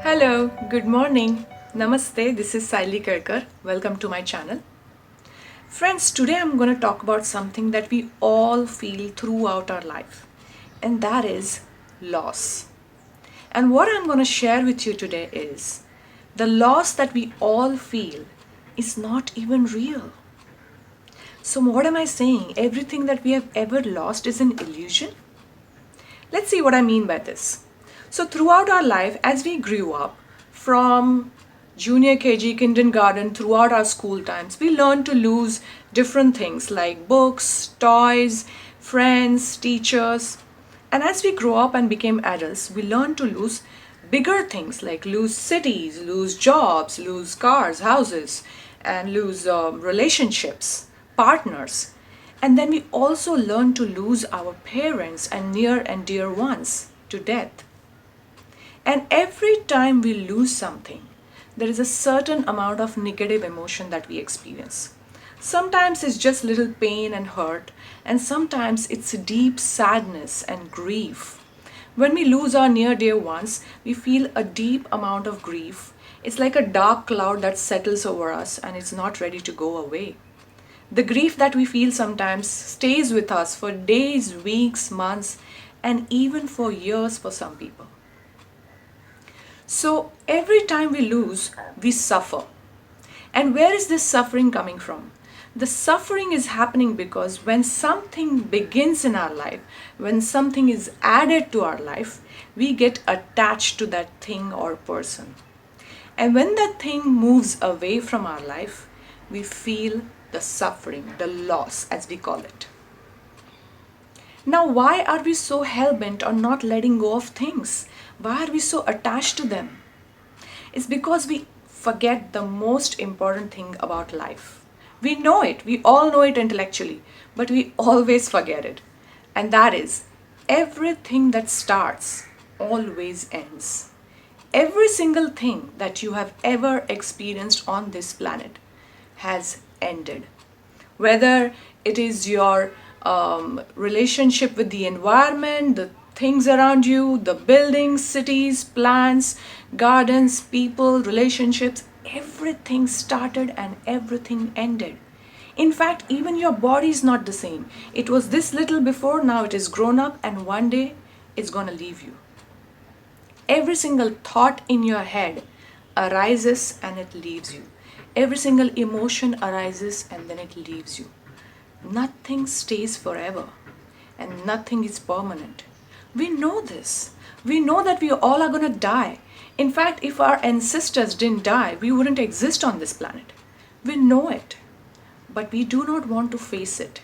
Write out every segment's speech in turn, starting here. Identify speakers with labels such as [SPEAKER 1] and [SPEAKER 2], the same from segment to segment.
[SPEAKER 1] Hello, good morning. Namaste, this is Saili Kerkar. Welcome to my channel. Friends, today I'm going to talk about something that we all feel throughout our life, and that is loss. And what I'm going to share with you today is the loss that we all feel is not even real. So, what am I saying? Everything that we have ever lost is an illusion? Let's see what I mean by this. So, throughout our life, as we grew up, from junior KG, kindergarten, throughout our school times, we learned to lose different things like books, toys, friends, teachers. And as we grow up and became adults, we learned to lose bigger things like lose cities, lose jobs, lose cars, houses, and lose relationships, partners. And then we also learn to lose our parents and near and dear ones to death. And every time we lose something, there is a certain amount of negative emotion that we experience. Sometimes it's just little pain and hurt, and sometimes it's deep sadness and grief. When we lose our near dear ones, we feel a deep amount of grief. It's like a dark cloud that settles over us and it's not ready to go away. The grief that we feel sometimes stays with us for days, weeks, months, and even for years for some people. So every time we lose, we suffer. And where is this suffering coming from? The suffering is happening because when something begins in our life, when something is added to our life, we get attached to that thing or person. And when that thing moves away from our life, we feel the suffering, the loss, as we call it. Now, why are we so hell-bent on not letting go of things? Why are we so attached to them? It's because we forget the most important thing about life. We know it, we all know it intellectually, but we always forget it. And that is, everything that starts always ends. Every single thing that you have ever experienced on this planet has ended. Whether it is your relationship with the environment, the things around you, the buildings, cities, plants, gardens, people, relationships, everything started and everything ended. In fact, even your body is not the same. It was this little before, now it is grown up, and one day it's gonna leave you. Every single thought in your head arises and it leaves you. Every single emotion arises and then it leaves you. Nothing stays forever and nothing is permanent. We know this. We know that we all are going to die. In fact, if our ancestors didn't die, we wouldn't exist on this planet. We know it. But we do not want to face it.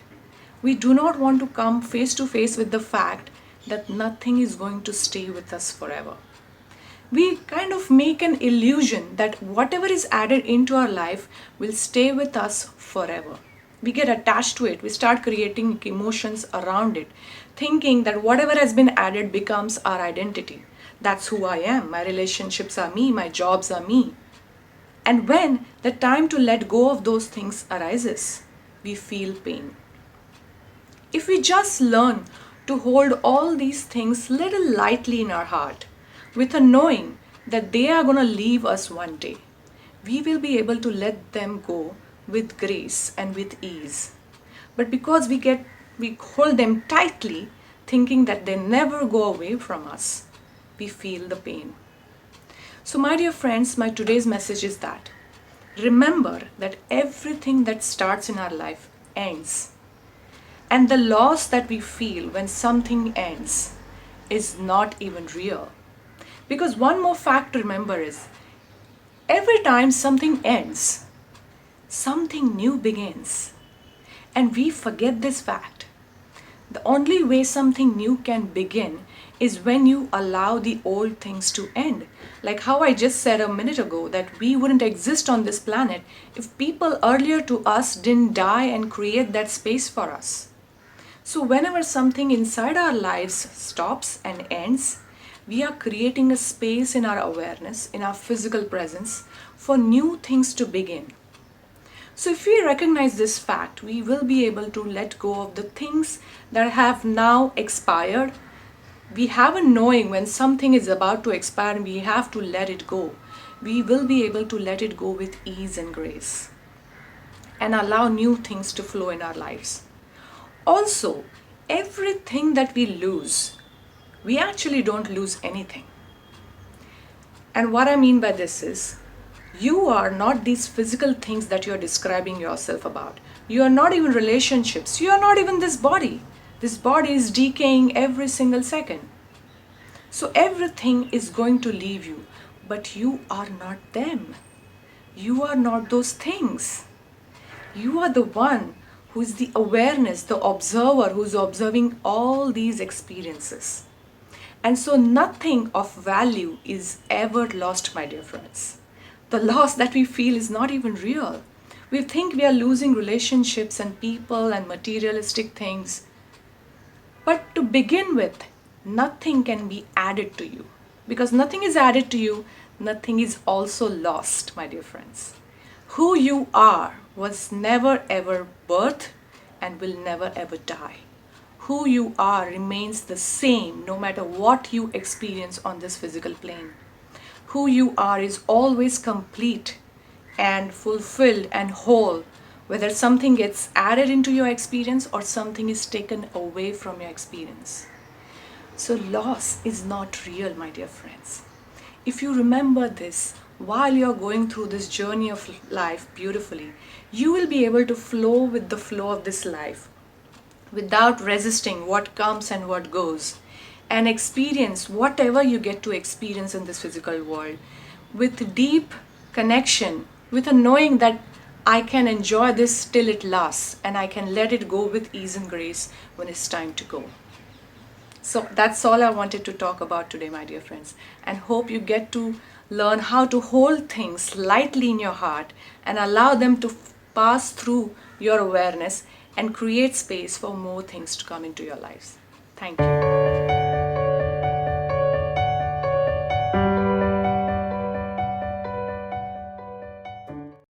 [SPEAKER 1] We do not want to come face to face with the fact that nothing is going to stay with us forever. We kind of make an illusion that whatever is added into our life will stay with us forever. We get attached to it. We start creating emotions around it, thinking that whatever has been added becomes our identity. That's who I am. My relationships are me. My jobs are me. And when the time to let go of those things arises, we feel pain. If we just learn to hold all these things little lightly in our heart, with a knowing that they are going to leave us one day, we will be able to let them go with grace and with ease. But because we hold them tightly, thinking that they never go away from us, we feel the pain. So my dear friends, my today's message is that remember that everything that starts in our life ends. And the loss that we feel when something ends is not even real. Because one more fact to remember is, every time something ends, something new begins. And we forget this fact. The only way something new can begin is when you allow the old things to end. Like how I just said a minute ago, that we wouldn't exist on this planet if people earlier to us didn't die and create that space for us. So whenever something inside our lives stops and ends, we are creating a space in our awareness, in our physical presence, for new things to begin. So if we recognize this fact, we will be able to let go of the things that have now expired, we have a knowing when something is about to expire and we have to let it go, we will be able to let it go with ease and grace and allow new things to flow in our lives. Also, everything that we lose, we actually don't lose anything. And what I mean by this is, you are not these physical things that you're describing yourself about. You are not even relationships. You are not even this body. This body is decaying every single second. So everything is going to leave you, but you are not them. You are not those things. You are the one who is the awareness, the observer who's observing all these experiences. And so nothing of value is ever lost, my dear friends. The loss that we feel is not even real. We think we are losing relationships and people and materialistic things. But to begin with, nothing can be added to you. Because nothing is added to you, nothing is also lost, my dear friends. Who you are was never ever birthed and will never ever die. Who you are remains the same no matter what you experience on this physical plane. Who you are is always complete and fulfilled and whole, whether something gets added into your experience or something is taken away from your experience. So, loss is not real, my dear friends. If you remember this while you're going through this journey of life beautifully, you will be able to flow with the flow of this life without resisting what comes and what goes, and experience whatever you get to experience in this physical world with deep connection, with a knowing that I can enjoy this till it lasts and I can let it go with ease and grace when it's time to go. So that's all I wanted to talk about today, my dear friends, and hope you get to learn how to hold things lightly in your heart and allow them to pass through your awareness and create space for more things to come into your lives. Thank you.